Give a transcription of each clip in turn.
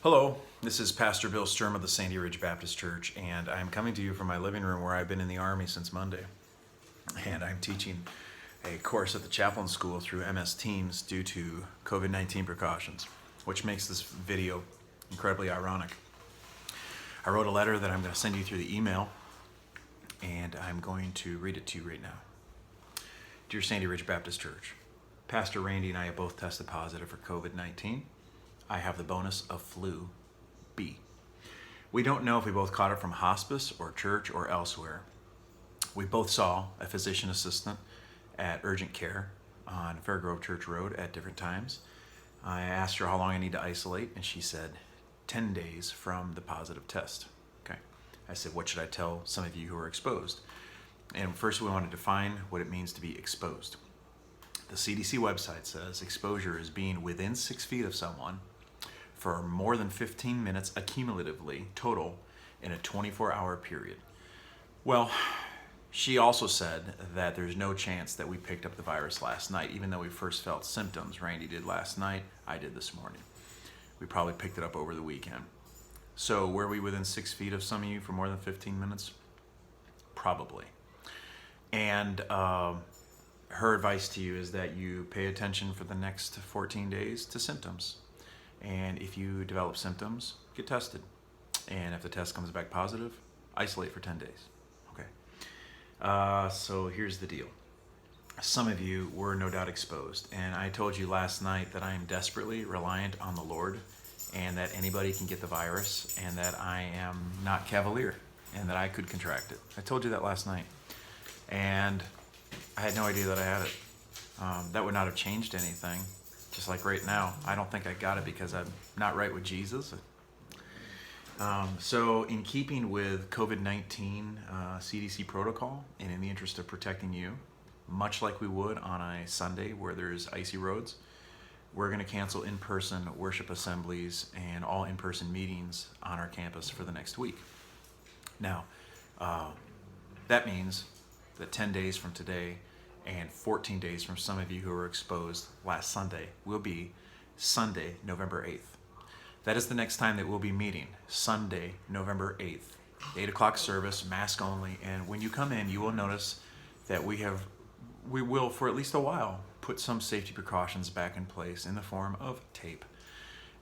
Hello, this is Pastor Bill Sturm of the Sandy Ridge Baptist Church, and I'm coming to you from my living room where I've been in the Army since Monday. And I'm teaching a course at the chaplain school through MS Teams due to COVID-19 precautions, which makes this video incredibly ironic. I wrote a letter that I'm going to send you through the email, and I'm going to read it to you right now. Dear Sandy Ridge Baptist Church, Pastor Randy and I have both tested positive for COVID-19. I have the bonus of flu B. We don't know if we both caught it from hospice or church or elsewhere. We both saw a physician assistant at urgent care on Fairgrove Church Road at different times. I asked her how long I need to isolate, and she said 10 days from the positive test. Okay. I said, what should I tell some of you who are exposed? And first we want to define what it means to be exposed. The CDC website says exposure is being within 6 feet of someone for more than 15 minutes accumulatively total in a 24-hour period. Well, she also said that there's no chance that we picked up the virus last night, even though we first felt symptoms. Randy did last night, I did this morning. We probably picked it up over the weekend. So were we within 6 feet of some of you for more than 15 minutes? Probably. And her advice to you is that you pay attention for the next 14 days to symptoms. And if you develop symptoms, get tested. And if the test comes back positive, isolate for 10 days. Okay. So here's the deal. Some of you were no doubt exposed. And I told you last night that I am desperately reliant on the Lord and that anybody can get the virus and that I am not cavalier and that I could contract it. I told you that last night. And I had no idea that I had it. That would not have changed anything. Just like right now, I don't think I got it because I'm not right with Jesus. So in keeping with COVID-19 CDC protocol and in the interest of protecting you, much like we would on a Sunday where there's icy roads, we're going to cancel in-person worship assemblies and all in-person meetings on our campus for the next week. Now, that means that 10 days from today and 14 days from some of you who were exposed last Sunday will be Sunday, November 8th. That is the next time that we'll be meeting, Sunday, November 8th. 8 o'clock service, mask only, and when you come in, you will notice that we will, for at least a while, put some safety precautions back in place in the form of tape.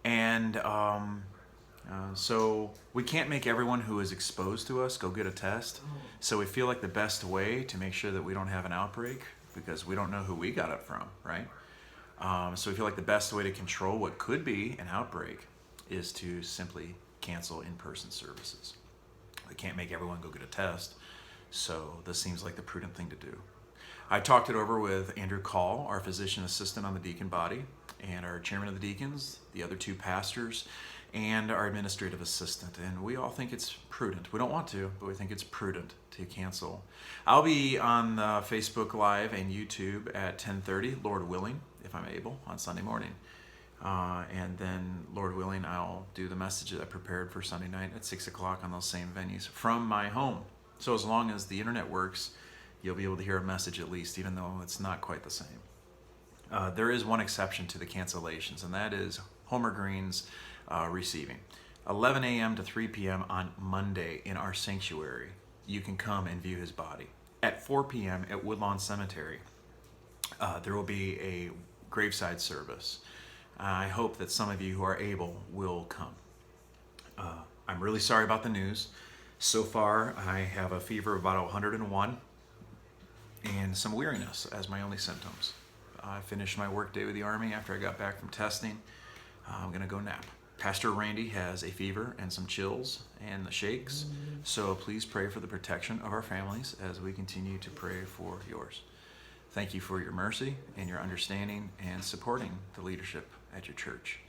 And so we can't make everyone who is exposed to us go get a test. So we feel like the best way to make sure that we don't have an outbreak, because we don't know who we got it from, right? So we feel like the best way to control what could be an outbreak is to simply cancel in-person services. We can't make everyone go get a test, so this seems like the prudent thing to do. I talked it over with Andrew Call, our physician assistant on the deacon body, and our chairman of the deacons, the other two pastors, and our administrative assistant, and we all think it's prudent. We don't want to, but we think it's prudent to cancel. I'll be on Facebook Live and YouTube at 10:30, Lord willing, if I'm able, on Sunday morning. And then, Lord willing, I'll do the message that I prepared for Sunday night at 6 o'clock on those same venues from my home. So as long as the internet works, you'll be able to hear a message at least, even though it's not quite the same. There is one exception to the cancellations, and that is Homer Green's receiving. 11 a.m. to 3 p.m. on Monday in our sanctuary, you can come and view his body. At 4 p.m. at Woodlawn Cemetery, there will be a graveside service. I hope that some of you who are able will come. I'm really sorry about the news. So far, I have a fever of about 101 and some weariness as my only symptoms. I finished my work day with the Army after I got back from testing. I'm going to go nap. Pastor Randy has a fever and some chills and the shakes, so please pray for the protection of our families as we continue to pray for yours. Thank you for your mercy and your understanding and supporting the leadership at your church.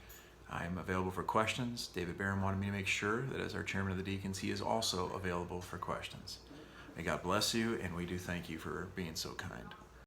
I am available for questions. David Barron wanted me to make sure that as our chairman of the deacons, he is also available for questions. May God bless you, and we do thank you for being so kind.